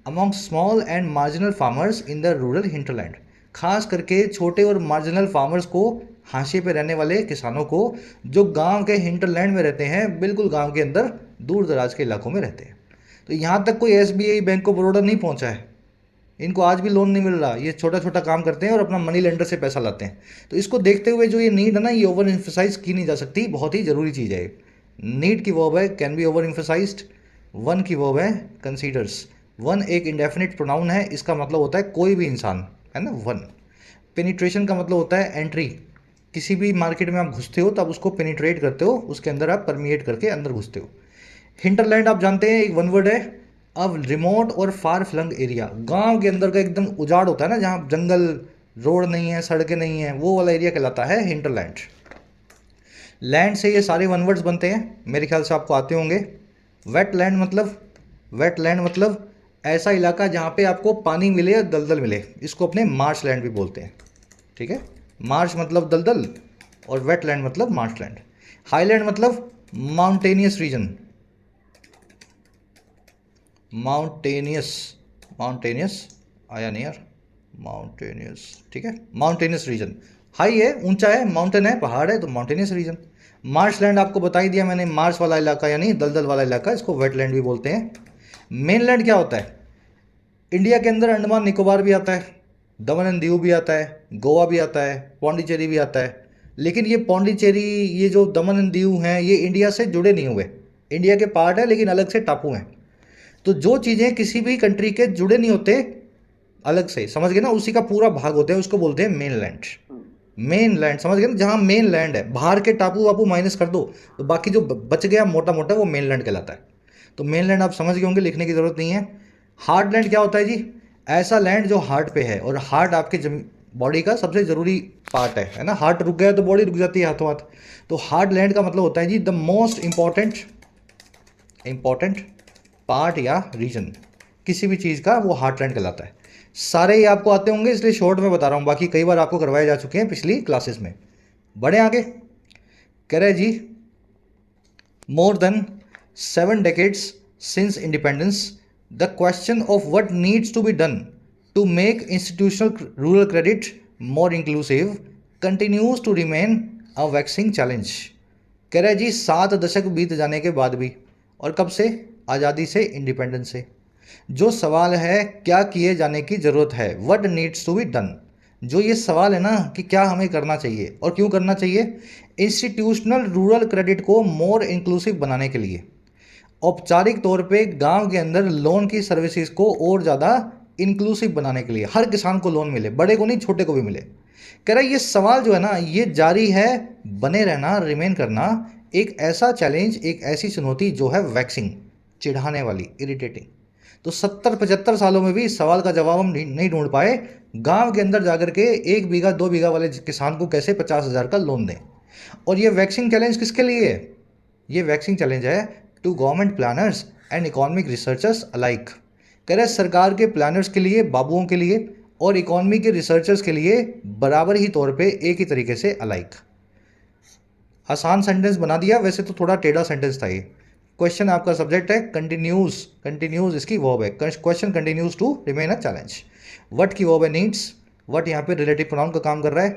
among small and marginal farmers in the rural hinterland, खास करके छोटे और मार्जिनल फार्मर्स को, हाशिए पे रहने वाले किसानों को, जो गांव के हिंटरलैंड में रहते हैं, बिल्कुल गांव के अंदर दूर दराज के इलाकों में रहते हैं। तो यहाँ तक कोई एसबीआई, बैंक ऑफ बड़ौदा नहीं पहुँचा है, इनको आज भी लोन नहीं मिल रहा। ये छोटा छोटा काम करते हैं और अपना मनी लेंडर से पैसा लाते हैं। तो इसको देखते हुए जो ये नीड है ना, ये ओवर इम्फेसाइज की नहीं जा सकती, बहुत ही ज़रूरी चीज़ है। नीड की वर्ब है कैन बी ओवर इम्फेसाइज्ड, वन की वर्ब है कंसीडर्स। वन एक इंडेफिनिट प्रोनाउन है, इसका मतलब होता है कोई भी इंसान, है ना, वन। पेनिट्रेशन का मतलब होता है एंट्री, किसी भी मार्केट में आप घुसते हो तो आप उसको पेनिट्रेट करते हो, उसके अंदर आप परमिएट करके अंदर घुसते हो। हिंटरलैंड आप जानते हैं एक वन वर्ड है। अब रिमोट और फार फ्लंग एरिया, गांव के अंदर का एकदम उजाड़ होता है ना, जहाँ जंगल, रोड नहीं है, सड़कें नहीं है, वो वाला एरिया कहलाता है हिंटरलैंड। लैंड से ये सारे वन वर्ड्स बनते हैं, मेरे ख्याल से आपको आते होंगे। वेट लैंड मतलब ऐसा इलाका जहाँ पे आपको पानी मिले या दलदल मिले, इसको अपने मार्श लैंड भी बोलते हैं, ठीक है। मार्श मतलब दलदल और वेट लैंड मतलब मार्श लैंड। हाईलैंड मतलब माउंटेनियस रीजन, माउंटेनियस आया नहीं यार, माउंटेनियस, ठीक है, माउंटेनियस रीजन। हाई है, ऊंचा है, माउंटेन है, पहाड़ है, तो माउंटेनियस रीजन। मार्श लैंड आपको बता ही दिया मैंने, मार्श वाला इलाका यानी दलदल वाला इलाका, इसको वेटलैंड भी बोलते हैं। मेनलैंड क्या होता है? इंडिया के अंदर अंडमान निकोबार भी आता है, दमन एंड दीव भी आता है, गोवा भी आता है, पौंडीचेरी भी आता है। लेकिन ये पौंडीचेरी, ये जो दमन एंड दीव हैं, ये इंडिया से जुड़े नहीं हुए, इंडिया के पार्ट है लेकिन अलग से टापू हैं। तो जो चीज़ें किसी भी कंट्री के जुड़े नहीं होते अलग से, समझ गए ना, उसी का पूरा भाग होता है, उसको बोलते हैं मेनलैंड। मेनलैंड समझ गए ना, जहाँ मेन लैंड है, बाहर के टापू वापू माइनस कर दो तो बाकी जो बच गया मोटा मोटा वो मेनलैंड कहलाता है। तो मेनलैंड आप समझ गए होंगे, लिखने की ज़रूरत नहीं है। हार्टलैंड क्या होता है जी? ऐसा लैंड जो हार्ट पे है, और हार्ट आपके बॉडी का सबसे ज़रूरी पार्ट है ना। हार्ट रुक गया तो बॉडी रुक जाती है हाथों हाथ। तो हार्ट लैंड का मतलब होता है जी द मोस्ट इंपॉर्टेंट पार्ट या रीजन किसी भी चीज़ का, वो हार्टलैंड कहलाता है। सारे ही आपको आते होंगे इसलिए शॉर्ट में बता रहा हूँ, बाकी कई बार आपको करवाए जा चुके हैं पिछली क्लासेस में। बड़े आगे कह रहे जी, more than 7 decades since independence, the question of what needs to be done to make institutional rural credit more inclusive continues to remain a vexing challenge। कह रहे जी 7 दशक बीत जाने के बाद भी, और कब से? आज़ादी से, इंडिपेंडेंस से। जो सवाल है क्या किए जाने की ज़रूरत है, what needs to be done, जो ये सवाल है ना कि क्या हमें करना चाहिए और क्यों करना चाहिए, इंस्टीट्यूशनल रूरल क्रेडिट को मोर इंक्लूसिव बनाने के लिए, औपचारिक तौर पे गांव के अंदर लोन की सर्विसेज को और ज़्यादा इंक्लूसिव बनाने के लिए, हर किसान को लोन मिले, बड़े को नहीं छोटे को भी मिले। कह रहा है ये सवाल जो है ना, ये जारी है, बने रहना, रिमेन करना, एक ऐसा चैलेंज, एक ऐसी चुनौती जो है वैक्सिंग, चिढ़ाने वाली, इरिटेटिंग। तो 70-75 सालों में भी इस सवाल का जवाब हम नहीं ढूंढ पाए, गांव के अंदर जाकर के 1 बीघा 2 बीघा वाले किसान को कैसे 50,000 का लोन दें। और ये वैक्सिंग चैलेंज किसके लिए है? ये वैक्सिंग चैलेंज है to government planners and economic researchers alike. कह रहे सरकार के प्लानर्स के लिए, बाबुओं के लिए, और इकोनॉमी के रिसर्चर्स के लिए बराबर ही तौर पे, एक ही तरीके से अलाइक। आसान सेंटेंस बना दिया, वैसे तो थोड़ा टेढ़ा सेंटेंस था ये। क्वेश्चन आपका सब्जेक्ट है, कंटिन्यूज इसकी वर्ब है, question continues to remain a challenge. What की वर्ब है नीड्स, व्हाट यहाँ पे रिलेटिव प्रोनाउन का काम कर रहा है,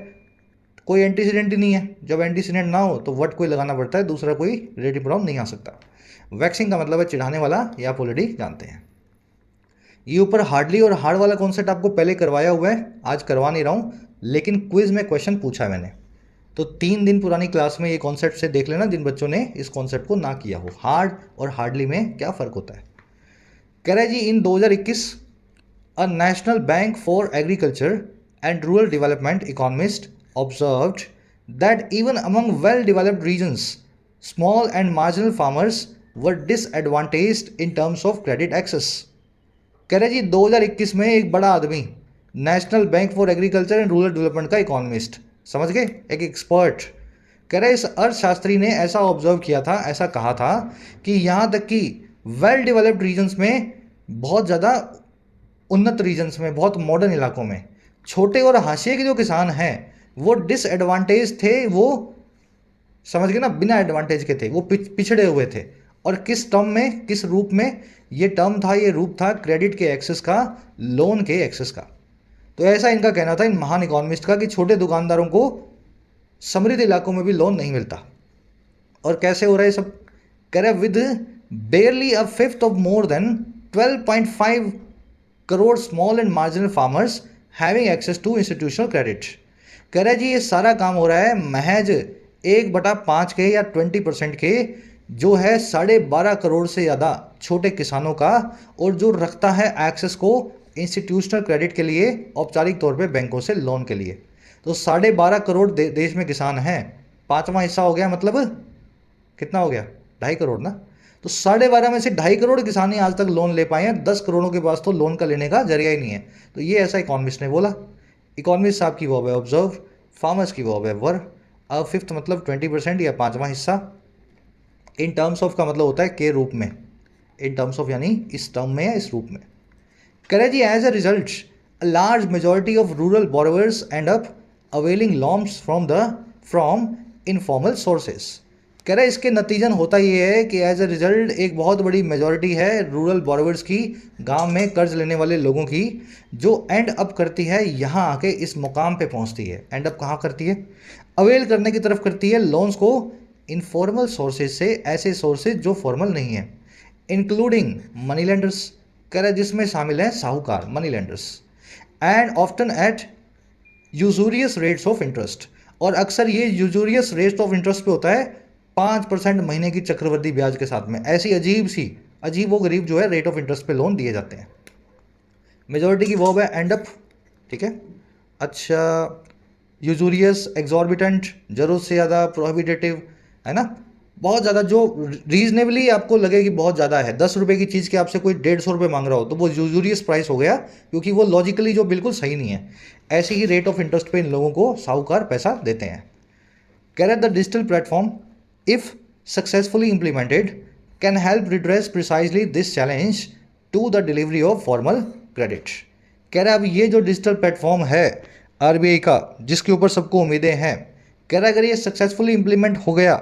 कोई एंटीसीडेंट ही नहीं है, जब एंटीसीडेंट ना हो तो व्हाट कोई लगाना पड़ता है, दूसरा कोई रिलेटिव प्रोनाउन नहीं आ सकता। वैक्सिंग का मतलब है चिढ़ाने वाला, ये आप ऑलरेडी जानते हैं। ये ऊपर हार्डली और हार्ड वाला कॉन्सेप्ट आपको पहले करवाया हुआ है, आज करवा नहीं रहा हूँ, लेकिन क्विज में क्वेश्चन पूछा है मैंने, तो 3 दिन पुरानी क्लास में ये कॉन्सेप्ट से देख लेना जिन बच्चों ने इस कॉन्सेप्ट को ना किया हो, हार्ड और हार्डली में क्या फ़र्क होता है। कह रहे जी in 2021 a national bank for agriculture and rural development economist observed that even among well developed regions small and marginal farmers were disadvantaged in terms of credit access. कह रहे जी 2021 में एक बड़ा आदमी, national bank for agriculture and rural development का इकोनॉमिस्ट, समझ गए, एक एक्सपर्ट, कह रहे इस अर्थशास्त्री ने ऐसा ऑब्जर्व किया था, ऐसा कहा था कि यहाँ तक कि वेल डेवलप्ड रीजन्स में, बहुत ज़्यादा उन्नत रीजन्स में, बहुत मॉडर्न इलाकों में, छोटे और हाशिए के जो किसान हैं वो डिसएडवांटेज थे, वो समझ गए ना, बिना एडवांटेज के थे, वो पिछड़े हुए थे। और किस टर्म में, किस रूप में? ये टर्म था, ये रूप था क्रेडिट के एक्सेस का, लोन के एक्सेस का। तो ऐसा इनका कहना था, इन महान इकोनॉमिस्ट का, कि छोटे दुकानदारों को समृद्ध इलाकों में भी लोन नहीं मिलता। और कैसे हो रहा है सब? कह रहे with barely a fifth of more than 12.5 crore small and marginal farmers having access to institutional credit. कह रहे जी ये सारा काम हो रहा है महज 1/5 के या 20% के, जो है 12.5 करोड़ से ज़्यादा छोटे किसानों का, और जो रखता है एक्सेस को इंस्टीट्यूशनल क्रेडिट के लिए, औपचारिक तौर पे बैंकों से लोन के लिए। तो 12.5 करोड़ देश में किसान हैं, 5वां हिस्सा हो गया, मतलब कितना हो गया? 2.5 करोड़ ना। तो 12.5 में से 2.5 करोड़ किसान ही आज तक लोन ले पाए हैं, 10 करोड़ों के पास तो लोन का लेने का जरिया ही नहीं है। तो ये ऐसा इकोनॉमिस्ट ने बोला। इकोनॉमिस्ट साहब की वर्ब है ऑब्जर्व, फार्मर्स की वर्ब है वर। अब फिफ्थ मतलब 20% या 5वां हिस्सा। इन टर्म्स ऑफ का मतलब होता है के रूप में, इन टर्म्स ऑफ यानी इस टर्म में या इस रूप में। कह जी as a result a large majority of rural borrowers end up availing loans from informal sources. कह रहे इसके नतीजन होता ये है कि एज अ रिजल्ट एक बहुत बड़ी मेजॉरिटी है रूरल बोरोवर्स की, गांव में कर्ज लेने वाले लोगों की, जो एंड अप करती है यहाँ आके इस मुकाम पे पहुँचती है। एंड अप कहाँ करती है? अवेल करने की तरफ करती है लोन्स को इनफॉर्मल सोर्सेज से, ऐसे सोर्सेज जो फॉर्मल नहीं है, इंक्लूडिंग मनी लेंडर्स। कह रहे जिसमें शामिल हैं साहूकार, money lenders, and often at usurious rates of interest. और अक्सर ये यूजूरियस रेट्स ऑफ इंटरेस्ट पे होता है, 5% महीने की चक्रवृद्धि ब्याज के साथ में। ऐसी अजीब व गरीब जो है रेट ऑफ इंटरेस्ट पे लोन दिए जाते हैं। मेजोरिटी की वर्ब है एंड अप, ठीक है। अच्छा, यूजूरियस, एग्जॉर्बिटेंट, जरूरत से ज़्यादा, प्रोहिबिटेटिव, है ना, बहुत ज़्यादा, जो रीजनेबली आपको लगे कि बहुत ज़्यादा है। 10 रुपये की चीज़ के आपसे कोई 150 रुपये मांग रहा हो तो वो यूजूरियस प्राइस हो गया, क्योंकि वो लॉजिकली जो बिल्कुल सही नहीं है। ऐसे ही रेट ऑफ इंटरेस्ट पे इन लोगों को साहूकार पैसा देते हैं। कह रहे the digital platform if successfully implemented can help redress precisely this challenge to the delivery of formal credit। कह रहा है अब ये जो डिजिटल प्लेटफॉर्म है आरबीआई का, जिसके ऊपर सबको उम्मीदें हैं, कह रहा है अगर ये सक्सेसफुली इंप्लीमेंट हो गया,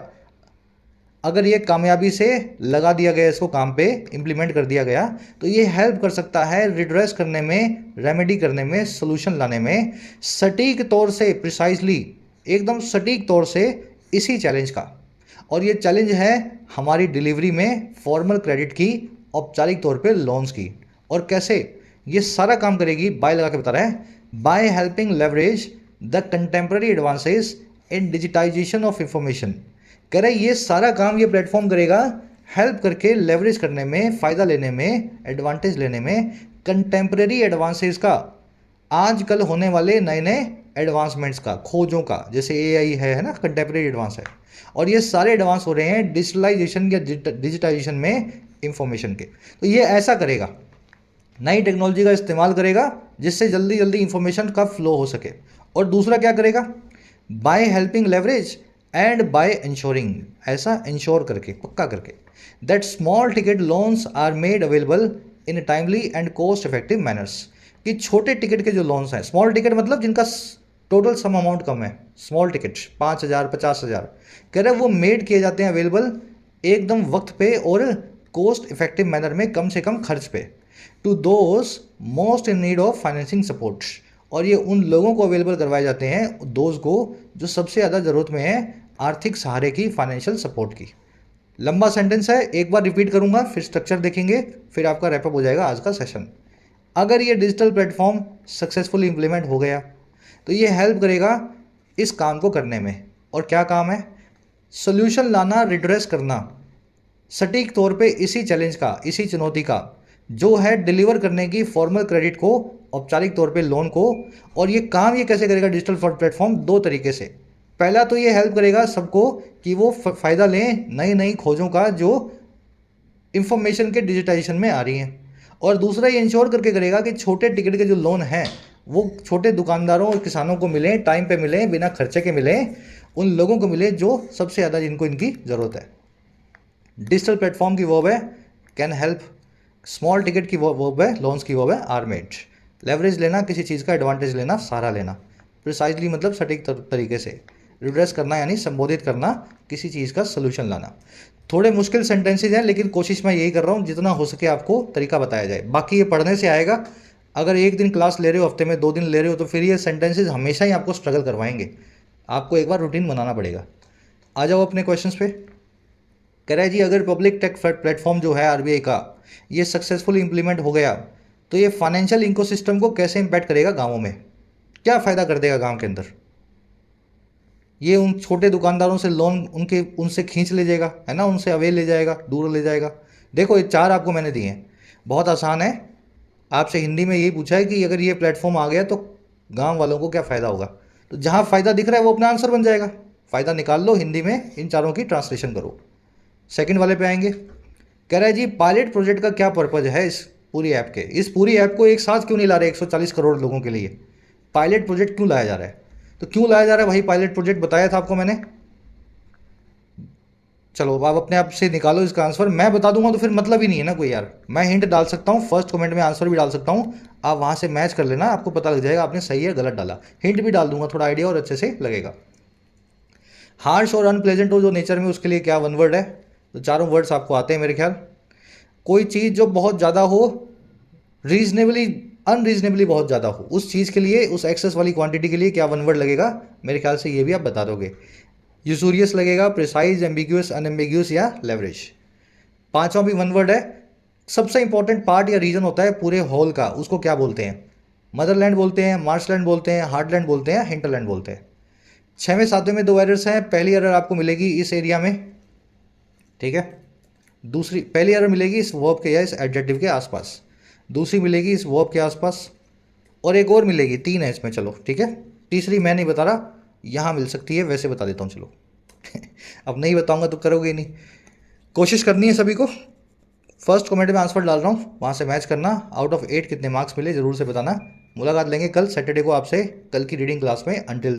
अगर ये कामयाबी से लगा दिया गया, इसको काम पे इंप्लीमेंट कर दिया गया, तो ये हेल्प कर सकता है रिड्रेस करने में, रेमेडी करने में, सोल्यूशन लाने में, सटीक तौर से, प्रिसाइजली, एकदम सटीक तौर से इसी चैलेंज का। और ये चैलेंज है हमारी डिलीवरी में फॉर्मल क्रेडिट की, औपचारिक तौर पे लोन्स की। और कैसे ये सारा काम करेगी? बाय लगा के बता रहा है, by helping leverage the contemporary advances in digitisation of information. कह रहे ये सारा काम ये प्लेटफॉर्म करेगा हेल्प करके, लेवरेज करने में, फ़ायदा लेने में, एडवांटेज लेने में, कंटेम्प्रेरी एडवांसेस का, आजकल होने वाले नए नए एडवांसमेंट्स का, खोजों का, जैसे एआई है ना, कंटेम्प्रेरी एडवांस है। और ये सारे एडवांस हो रहे हैं डिजिटलाइजेशन या डिजिटाइजेशन में इंफॉर्मेशन के। तो ये ऐसा करेगा, नई टेक्नोलॉजी का इस्तेमाल करेगा जिससे जल्दी जल्दी इंफॉर्मेशन का फ्लो हो सके। और दूसरा क्या करेगा? By helping leverage and by ensuring, ऐसा इंश्योर करके, पक्का करके, that small ticket loans are made available in timely and cost effective manners. कि छोटे टिकट के जो लोन्स हैं, स्मॉल टिकट मतलब जिनका टोटल सम अमाउंट कम है, स्मॉल टिकट 5,000 50,000, कह रहे वो मेड किए जाते हैं अवेलेबल एकदम वक्त पे और कॉस्ट इफेक्टिव मैनर में, कम से कम खर्च पे, to those most in need of financing support. और ये उन लोगों को अवेलेबल करवाए जाते हैं, दोज को जो सबसे ज़्यादा ज़रूरत में है आर्थिक सहारे की, फाइनेंशियल सपोर्ट की। लंबा सेंटेंस है, एक बार रिपीट करूंगा, फिर स्ट्रक्चर देखेंगे, फिर आपका रैपअप हो जाएगा आज का सेशन। अगर ये डिजिटल प्लेटफॉर्म सक्सेसफुली इंप्लीमेंट हो गया तो ये हेल्प करेगा इस काम को करने में। और क्या काम है? सोल्यूशन लाना, रिड्रेस करना, सटीक तौर पे इसी चैलेंज का, इसी चुनौती का, जो है डिलीवर करने की फॉर्मल क्रेडिट को, औपचारिक तौर पे लोन को। और ये काम ये कैसे करेगा डिजिटल प्लेटफॉर्म? 2 तरीके से। पहला तो ये हेल्प करेगा सबको कि वो फ़ायदा लें नई नई खोजों का जो इंफॉर्मेशन के डिजिटाइजेशन में आ रही हैं। और दूसरा ये इंश्योर करके करेगा कि छोटे टिकट के जो लोन हैं वो छोटे दुकानदारों और किसानों को मिलें, टाइम पे मिलें, बिना खर्चे के मिलें, उन लोगों को मिले जो सबसे ज़्यादा जिनको इनकी ज़रूरत है। डिजिटल प्लेटफॉर्म की वर्ब है कैन हेल्प, स्मॉल टिकट की वर्ब है, लोन्स की वर्ब है आर मेड। लेवरेज लेना, किसी चीज़ का एडवांटेज लेना, सहारा लेना, प्रिसाइजली मतलब सटीक तरीके से, रिड्रेस करना यानी संबोधित करना, किसी चीज़ का सोल्यूशन लाना। थोड़े मुश्किल सेंटेंसेज हैं, लेकिन कोशिश मैं यही कर रहा हूँ जितना हो सके आपको तरीका बताया जाए। बाकी ये पढ़ने से आएगा। अगर एक दिन क्लास ले रहे हो, हफ्ते में 2 दिन ले रहे हो, तो फिर ये सेंटेंसेज हमेशा ही आपको स्ट्रगल करवाएंगे। आपको एक बार रूटीन बनाना पड़ेगा। आ जाओ अपने क्वेश्चंस पे। कह रहा है जी, अगर पब्लिक टेक प्लेटफॉर्म जो है आरबीआई का, ये सक्सेसफुली इंप्लीमेंट हो गया तो ये फाइनेंशियल इकोसिस्टम को कैसे इम्पैक्ट करेगा गाँवों में, क्या फ़ायदा कर देगा गाँव के अंदर। ये उन छोटे दुकानदारों से लोन उनसे खींच ले जाएगा, है ना, उनसे अवेल ले जाएगा, दूर ले जाएगा। देखो ये 4 आपको मैंने दिए हैं, बहुत आसान है। आपसे हिंदी में यही पूछा है कि अगर ये प्लेटफॉर्म आ गया तो गांव वालों को क्या फ़ायदा होगा, तो जहां फ़ायदा दिख रहा है वो अपना आंसर बन जाएगा। फ़ायदा निकाल लो, हिंदी में इन चारों की ट्रांसलेशन करो। सेकंड वाले पे आएंगे। कह रहा है जी, पायलट प्रोजेक्ट का क्या पर्पज़ है इस पूरी ऐप के, इस पूरी ऐप को एक साथ क्यों नहीं ला रहे 140 करोड़ लोगों के लिए, पायलट प्रोजेक्ट क्यों लाया जा रहा है। तो क्यों लाया जा रहा है भाई पायलट प्रोजेक्ट, बताया था आपको मैंने। चलो अब आप अपने आप से निकालो इसका आंसर, मैं बता दूंगा तो फिर मतलब ही नहीं है ना कोई यार। मैं हिंट डाल सकता हूँ, फर्स्ट कमेंट में आंसर भी डाल सकता हूँ, आप वहाँ से मैच कर लेना, आपको पता लग जाएगा आपने सही है गलत डाला। हिंट भी डाल दूंगा, थोड़ा आइडिया और अच्छे से लगेगा। हार्श और अनप्लेजेंट हो जो नेचर में, उसके लिए क्या वन वर्ड है। तो चारों वर्ड्स आपको आते हैं मेरे ख्याल। कोई चीज़ जो बहुत ज़्यादा हो, रीजनेबली अनरीजनेबली बहुत ज़्यादा हो, उस चीज़ के लिए, उस एक्सेस वाली क्वांटिटी के लिए क्या वन वर्ड लगेगा, मेरे ख्याल से ये भी आप बता दोगे। यूसूरियस लगेगा, प्रिसाइज, एम्बिग्यूस, अनएम्बिग्यूस या लेवरेज। पांचवा भी वन वर्ड है। सबसे इंपॉर्टेंट पार्ट या रीजन होता है पूरे हॉल का, उसको क्या बोलते हैं, मदरलैंड बोलते हैं, मार्शलैंड बोलते हैं, हार्टलैंड बोलते हैं, हिंटरलैंड बोलते हैं। छवें सातवें में 2 एरर्स हैं। पहली एरर आपको मिलेगी इस एरिया में, ठीक है। दूसरी, पहली एरर मिलेगी इस वर्ब के या इस एडजेक्टिव के आसपास, दूसरी मिलेगी इस वर्ब के आसपास, और एक और मिलेगी, 3 है इसमें, चलो ठीक है। तीसरी मैं नहीं बता रहा, यहाँ मिल सकती है, वैसे बता देता हूँ चलो। अब नहीं बताऊंगा तो करोगे नहीं। कोशिश करनी है सभी को। फर्स्ट कमेंट में आंसर डाल रहा हूँ, वहाँ से मैच करना। आउट ऑफ 8 कितने मार्क्स मिले ज़रूर से बताना। मुलाकात लेंगे कल सैटरडे को आपसे, कल की रीडिंग क्लास में। अंटिल